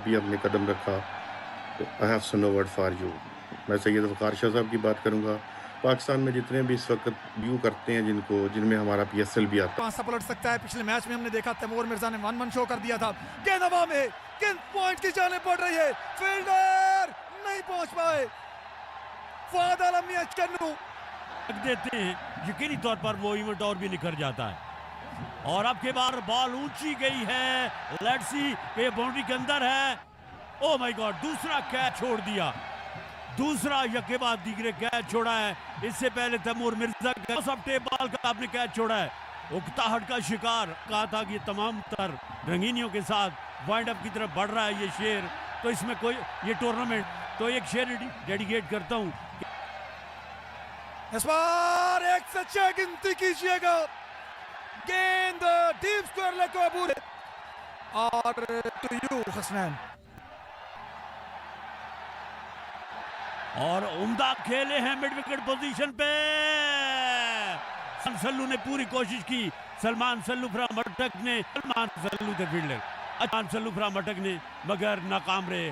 भी आपने कदम रखा, तो I have so no word for you. मैं सैयद वक़ार शाह साहब की बात करूँगा। पाकिस्तान में जितने भी इस वक़्त व्यू करते हैं जिनको, जिनमें हमारा पीएसएल भी आता है। पांच सा पलट सकता है। पिछले मैच में हमने देखा तैमूर मिर्जा ने वन मन शो कर दिया था। गेंद हवा में, गेंद पॉइंट की जाने पड़ रही है, फील्डर नहीं पहुंच पाए। फवाद आलम मियां चन्नू देते हैं, यकीनी तौर पर वो इवेंट और भी निखर जाता है। और अब के बार बॉल ऊंची गई है, लेट्स सी ये बाउंड्री के अंदर है। ओ माय गॉड, दूसरा कैच छोड़ दिया, दूसरा यके बाद दीगरे कैच छोड़ा है। इससे पहले तैमूर मिर्जा सब टेप बॉल का आपने कैच छोड़ा है। उकताहट का शिकार, कहा था कि तमाम तर रंगीनियों के साथ वाइंड अप की तरफ बढ़ रहा है ये शेर। तो इसमें कोई ये टूर्नामेंट तो एक शेर डेडिकेट करता हूँ। इस बार एक से 6 गिनती कीजिएगा। गेंद डीप स्क्वायर लेग को अबूल और टू यू हसनैन। और उम्दा खेले हैं मिड विकेट पोजीशन पे। सल्लू ने पूरी कोशिश की, सलमान सल्लू फ्रॉम अटक ने, सलमान सल्लू थे फील्डर, सलमान सल्लू फ्रॉम अटक ने, मगर नाकाम रहे।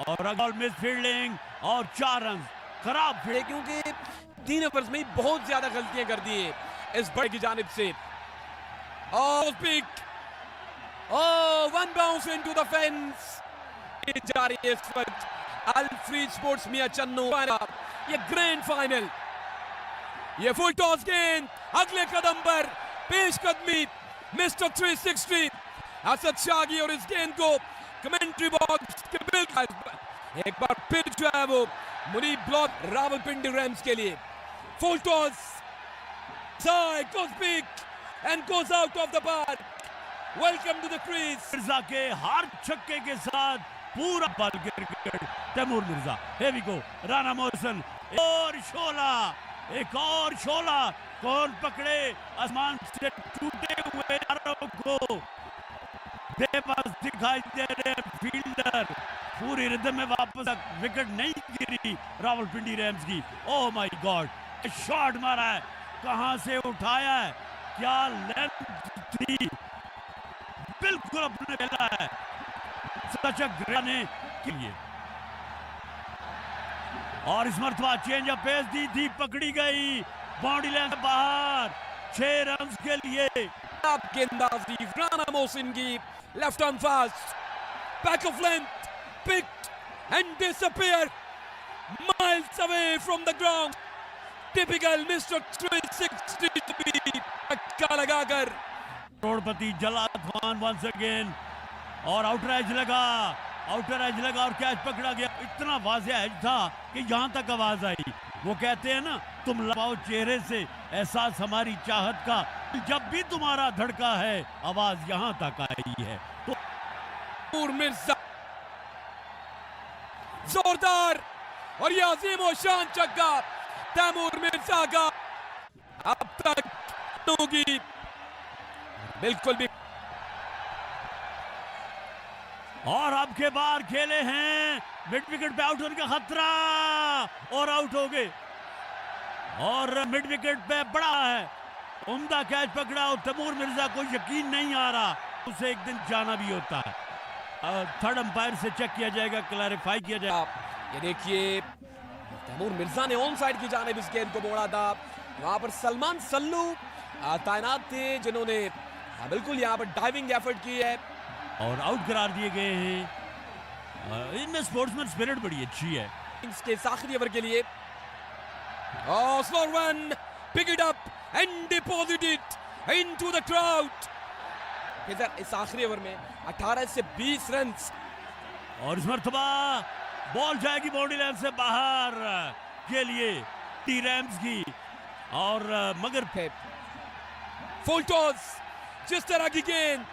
और अगल मिस फील्डिंग और 4 रन खराब फील्डिंग, क्योंकि 3 ओवर्स में बहुत ज्यादा गलतियां कर दी है इस बड़े की जानिब से। One bounce into the fence जारी है इस वक्त। अल्फ्रीड स्पोर्ट्स मियां चन्नू, ये ग्रैंड फाइनल, ये फुल टॉस गेंद अगले कदम पर पेशकदमी मिस्टर 360 असद शागी, और इस गेंद को कमेंट्री बॉक्स के बिल्कुल एक बार फिर जो है वो मुनीब ब्लॉक रावलपिंडी रैम्स के लिए। Full toss goes big and goes out of the park. Welcome to the crease. Mirza के हार छक्के के साथ पूरा ball cricket Taimur Mirza, here we go, Rana Mohsin, और शोला, एक और शोला, कौन पकड़े आसमान से टूटे हुए तारों को, बेबस दिखाई दे रहे फील्डर, पूरी रिदम में वापस तक विकेट नहीं गिरी रावलपिंडी रैम्स की। ओह माय गॉड, शॉट मारा है, कहां से उठाया है, क्या लेंथ थी, बिल्कुल अपने खेला है सच ने के लिए। और इस मरतबा चेंज ऑफ पेस दी थी, पकड़ी गई, बाउंड्री लाइन से बाहर, 6 रन के लिए। अब गेंदबाजी राना मोहसिन की left arm fast, back of length, picked and disappear miles away from the ground. Typical Mr. 360 to be धक्का लगाकर करोड़पति जलाद खान वंस अगेन, और आउटर एज लगा, आउटर एज लगा और कैच पकड़ा गया। इतना वाज़ेह एज था कि यहां तक आवाज आई। वो कहते हैं ना, तुम लगाओ चेहरे से एहसास हमारी चाहत का, जब भी तुम्हारा धड़का है आवाज यहां तक आई है। तो तैमूर मिर्जा जोरदार और ये अजीम और शान छक्का तैमूर मिर्जा का अब तक होगी बिल्कुल भी। और अब के बार खेले हैं, मिड विकेट पे आउट होने का खतरा और आउट हो गए। और मिड विकेट पे बड़ा है, उम्दा कैच पकड़ा और तैमूर मिर्जा को यकीन नहीं आ रहा, उसे एक दिन जाना भी होता है। थर्ड अंपायर से चेक किया जाएगा, क्लैरिफाई किया जाएगा। ये देखिए तैमूर मिर्जा ने ऑन साइड की जानिब इस गेंद को मोड़ा था। वहां पर सलमान सल्लू तैनात थे जिन्होंने बिल्कुल यहाँ पर डाइविंग एफर्ट की है और आउट करार दिए गए हैं। इनमें स्पोर्ट्समैन स्पिरिट बड़ी अच्छी है। इसके आखिरी ओवर के लिए slow run, pick it up and deposit it into the crowd. इस आखिरी ओवर में 18 से 20 रन, और इस मरतबा बॉल जाएगी बाउंड्री लाइन से बाहर के लिए टी रैम्स की। और मगर फुल टॉस, जिस तरह की गेंद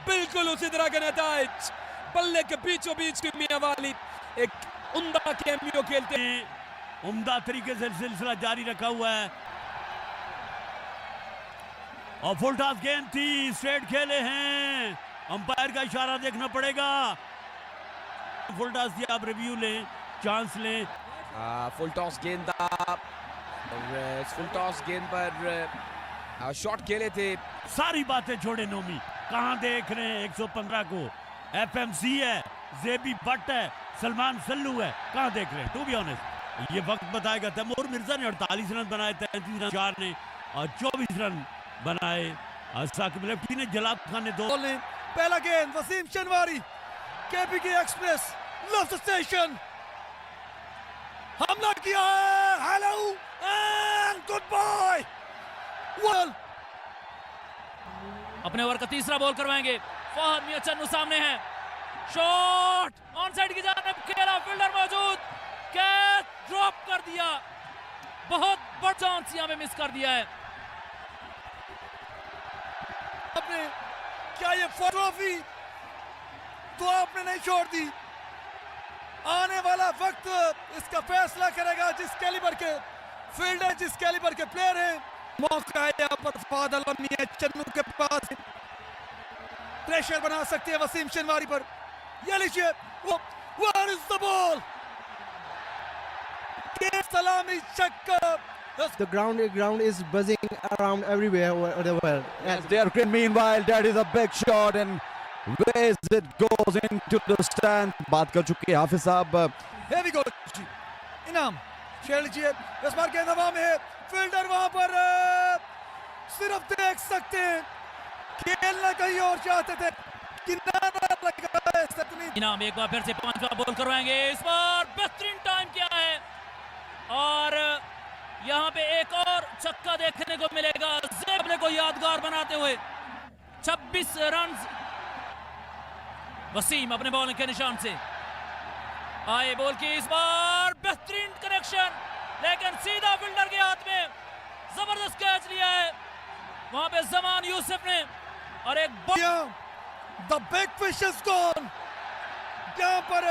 बिल्कुल उसी तरह का नताइज, बल्ले के बीचों बीच की मियां वाली एक उम्दा कैमियो खेलते हैं। उम्दा तरीके से सिलसिला जारी रखा हुआ है और फुल टॉस गेंद थी, स्ट्रेट खेले हैं, अंपायर का इशारा देखना पड़ेगा। फुल टॉस दिया, आप रिव्यू लें, चांस लें। फुल टॉस गेंद था और इस फुल टॉस गेंद पर शॉट खेले थे। सारी बातें छोड़े नोमी, कहां देख रहे हैं 115 को, एफएमसी है जेबी भट्ट है, सलमान सल्लू है, कहाँ देख रहे हैं? टू बी ऑनेस्ट ये वक्त बताएगा। तैमूर मिर्जा ने 48 रन बनाए, 33 रन चार ने और 24 रन बनाए। साकिब लेफ्टी ने, जलाल खान ने 2। पहला गेंद Wasim शनवारी, KPK express love station, हमला किया है, हेलो एंड गुड बाय। अपने ओवर का तीसरा बॉल करवाएंगे। फहद मियां चन्नू सामने है, शॉट ऑन साइड की जानिब खेला, फील्डर मौजूद, कैच ड्रॉप कर दिया, बहुत बड़ा चांस यहां पे मिस कर दिया है। आपने क्या ये ट्रॉफी तो आपने नहीं छोड़ दी, आने वाला वक्त इसका फैसला करेगा। जिस कैलिबर के फील्डर, जिस कैलिबर के प्लेयर हैं, मौका है यहाँ पर फहद मियां चन्नू के पास, प्रेशर बना सकते हैं वसीम शनवारी पर। ये लीजिए, वो where is the ball? ये सलामी छक्का। The ground is buzzing around everywhere. Yes, they are great. Meanwhile, that is a big shot and where it goes into the stand. बात कर चुके हैं हाफिज साहब। Here we go. इनाम खेल लीजिए, इस बार गेंद हवा में है, फील्डर वहां पर सिर्फ देख सकते हैं, खेलना कहीं और चाहते थे, किनारा लगा है सतनी। इनाम एक बार फिर से 5वां बॉल करवाएंगे, इस बार बेहतरीन टाइम किया है और यहाँ पे एक और छक्का देखने को मिलेगा, जेबले को यादगार बनाते हुए 26 रन। वसीम अपने बॉलिंग के निशान से आए, बॉल की इस बार बेहतरीन कनेक्शन, लेकिन सीधा फील्डर के हाथ में, जबरदस्त कैच लिया है वहां पे जमान यूसुफ ने और एक the big fish is gone. यहाँ पर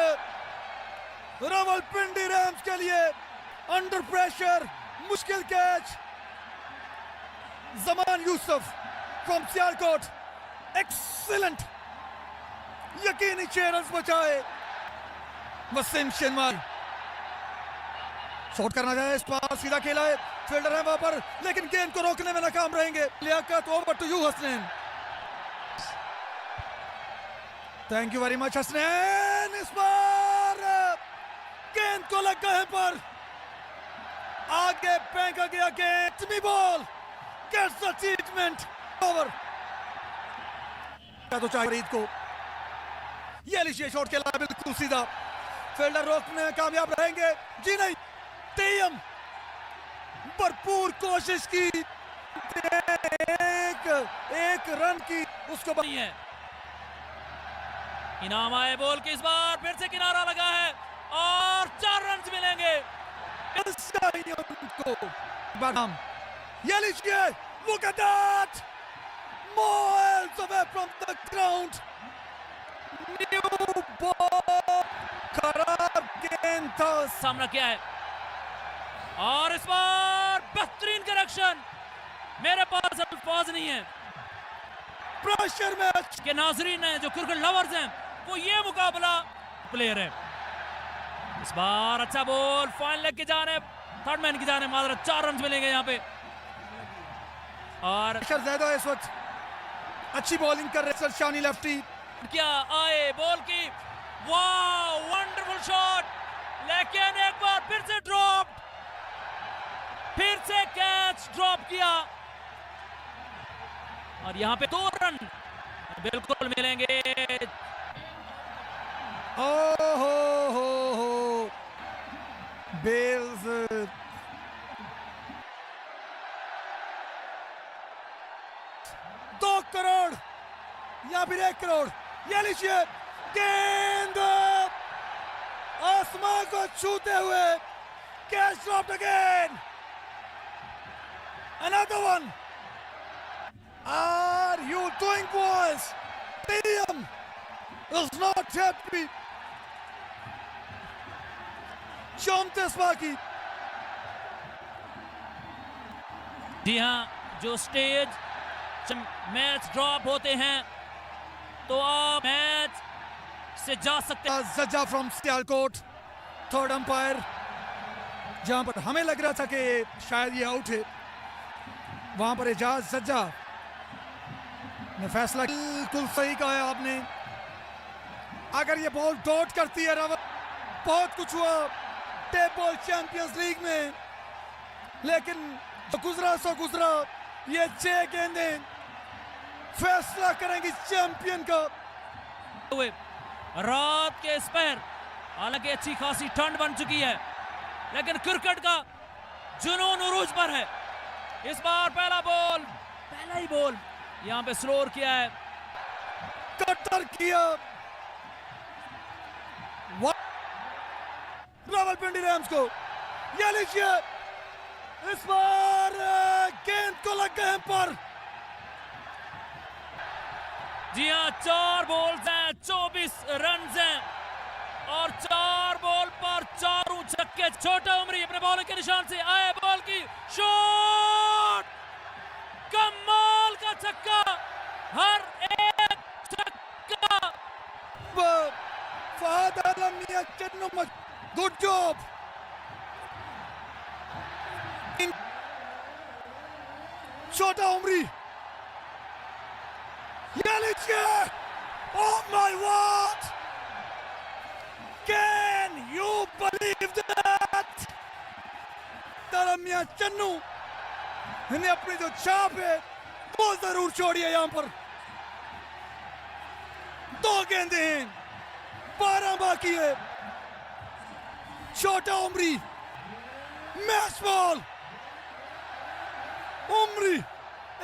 रावलपिंडी रैम्स के लिए अंडर प्रेशर मुश्किल catch, Zaman Yusuf from Sialkot, excellent, यकीनी 6 रन बचाए। वसीम शनवारी शॉट करना चाहे, इस पार सीधा खेला है, फील्डर है वहां पर, लेकिन गेंद को रोकने में नाकाम रहेंगे। Liaquat, over to you Hasnain. Thank you very much Hasnain. इस बार गेंद को लगा है पर आगे फेंका गया गेंद, मी ball gets the achievement, over. तो चाहिए फरीद को, ये लीजिए शॉट खेला बिल्कुल सीधा, फील्डर रोकने में कामयाब रहेंगे, जी नहीं, तेयम भरपूर कोशिश की, एक रन की उसको नहीं है। इनाम आए, बॉल की इस बार फिर से किनारा लगा है और 4 रन मिलेंगे उनको। ये लीजिए, look at that, miles away from the ground, new ball, खराब गेंद था, सामना किया है और इस बार बेहतरीन करेक्शन, मेरे पास अल्फाज नहीं है। प्रेशर मैच के नाजरीन हैं जो क्रिकेट लवर्स हैं, वो ये मुकाबला प्लेयर है। इस बार अच्छा बॉल, फाइन लेग की जाने, थर्ड मैन की जाने, मात्र 4 रन मिलेंगे यहाँ पे और प्रेशर ज्यादा है इस वक्त, अच्छी बॉलिंग कर रहे शानी लेफ्टी। क्या आए, बॉल की, वाह वंडरफुल शॉट, लेकिन एक बार फिर से ड्रॉप, फिर से कैच ड्रॉप किया और यहाँ पे 2 रन बिल्कुल मिलेंगे। हो बेल्स दो करोड़ या फिर 1 करोड़, ये लीजिए, गेंद आसमान को छूते हुए, catch dropped again, another one. Are you doing, boys? Stadium is not happy. चौंतीस बाकी। जी हाँ, जो स्टेज मैच ड्रॉप होते हैं तो आप मैच से जा सकते हैं। जज्जा फ्रॉम सियालकोट, थर्ड अंपायर, जहां पर हमें लग रहा था कि शायद ये आउट है, वहां पर एजाज जज्जा ने फैसला बिल्कुल सही कहा है आपने। अगर ये बॉल डॉट करती है रावल, बहुत कुछ हुआ टेप बॉल चैंपियंस लीग में, लेकिन जो गुजरा सो गुजरा। ये 6 गेंदें फैसला करेंगी चैंपियन का। हुए रात के स्पेयर, हालांकि अच्छी खासी ठंड बन चुकी है, लेकिन क्रिकेट का जुनून उरूज पर है। इस बार पहला ही बॉल यहां पे स्लोर किया है, कटर किया रावलपिंडी रैम्स को। ये लीजिए, इस बार गेंद को लग गए पर। जी हां, 4 बॉल्स हैं, 24 रन हैं और 4 बॉल पर 4 छक्के। छोटा उमरी अपने बॉलिंग के निशान से आए, बॉल की शॉट, कमाल का छक्का, हर एक छक्का। Fahad Alam Mian Channu, good job. छोटा उमरी, ये लीजिए, oh my God, can you believe that. तारा मियां चन्नू ने अपनी जो छाप है वो जरूर छोड़ी है। यहां पर 2 गेंदें हैं, 12 बाकी है। छोटा उमरी, मैच बॉल, उमरी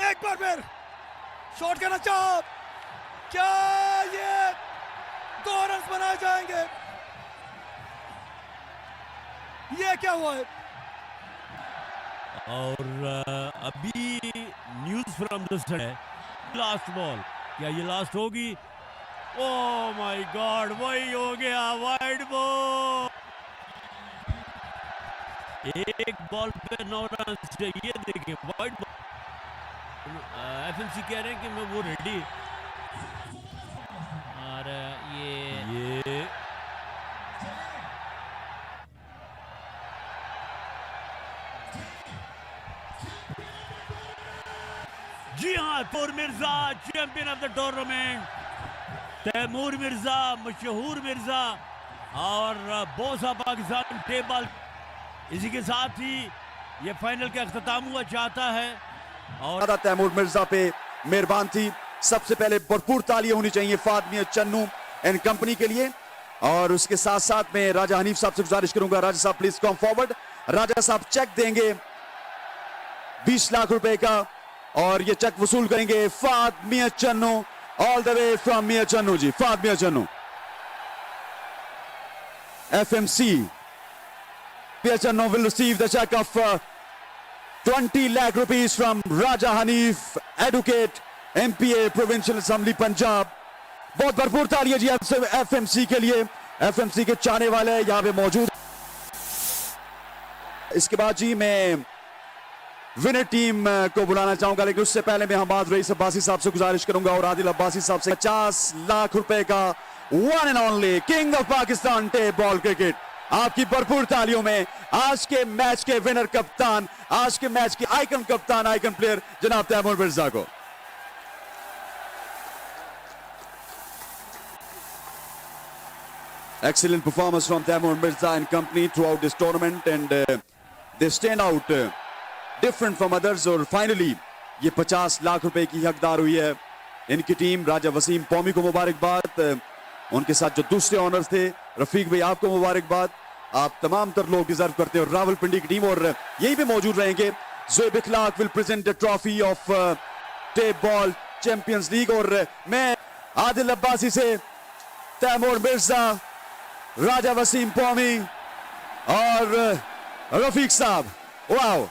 एक बार फिर शॉट करना चाह, क्या ये 2 रन बनाए जाएंगे? ये क्या हुआ है? और अभी न्यूज फ्रॉम द स्टैंड है, लास्ट बॉल, क्या ये लास्ट होगी? ओह माय गॉड, वही हो गया, वाइड बॉल। एक बॉल पे 9 रन चाहिए। देखिए वाइड बॉल, एफएमसी कह रहे हैं कि मैं वो रेडी। और ये जी हाँ, Taimur Mirza champion of the tournament. Taimur Mirza, मशहूर मिर्जा और बोसा पाकिस्तान टेबल। इसी के साथ ही ये फाइनल का अख्ताम हुआ चाहता है। और तैमूर मिर्जा पे मेहरबान थी। सबसे पहले भरपूर तालियां होनी चाहिए फहद मियां चन्नू एंड कंपनी के लिए। और उसके साथ साथ में राजा हनीफ साहब से गुजारिश करूंगा, राजा साहब प्लीज कम फॉरवर्ड। राजा साहब चेक देंगे 20 लाख रुपए का और ये चेक वसूल करेंगे Fahad Mian Channu, all the way from Mian Channu ji. Fahad Mian Channu, FMC Mian Channu will receive the check of 20 lakh rupees from Raja Hanif, Advocate, MPA, Provincial Assembly, Punjab। बहुत भरपूर तालियां जी FMC के लिए। FMC के चाहने वाले यहाँ पे मौजूद। इसके बाद जी मैं विनर टीम को बुलाना चाहूंगा, लेकिन उससे पहले मैं हमाद रईस अब्बासी साहब से गुजारिश करूंगा और आदिल अब्बासी साहब से 50 लाख रुपए का one and only king of Pakistan tape ball cricket. आपकी भरपूर तालियों में आज के मैच के विनर कप्तान, आज के मैच के आइकन कप्तान, आइकन प्लेयर जनाब तैमूर मिर्जा को। Excellent performance from Taimur Mirza and company throughout this tournament and they stand out different from others। और finally ये 50 लाख रुपए की हकदार हुई है इनकी टीम। राजा वसीम पौमी को मुबारकबाद, उनके साथ जो दूसरे ऑनर्स थे रफीक भाई आपको मुबारकबाद। आप तमाम तर लोग डिजर्व करते हो। रावलपिंडी की टीम और यही पे मौजूद रहेंगे। Zoaib Ikhlaq will present the trophy of tape ball Champions League. और मैं आदिल अब्बासी से तैमूर मिर्जा, राजा वसीम पौमी और रफीक साहब, वाओ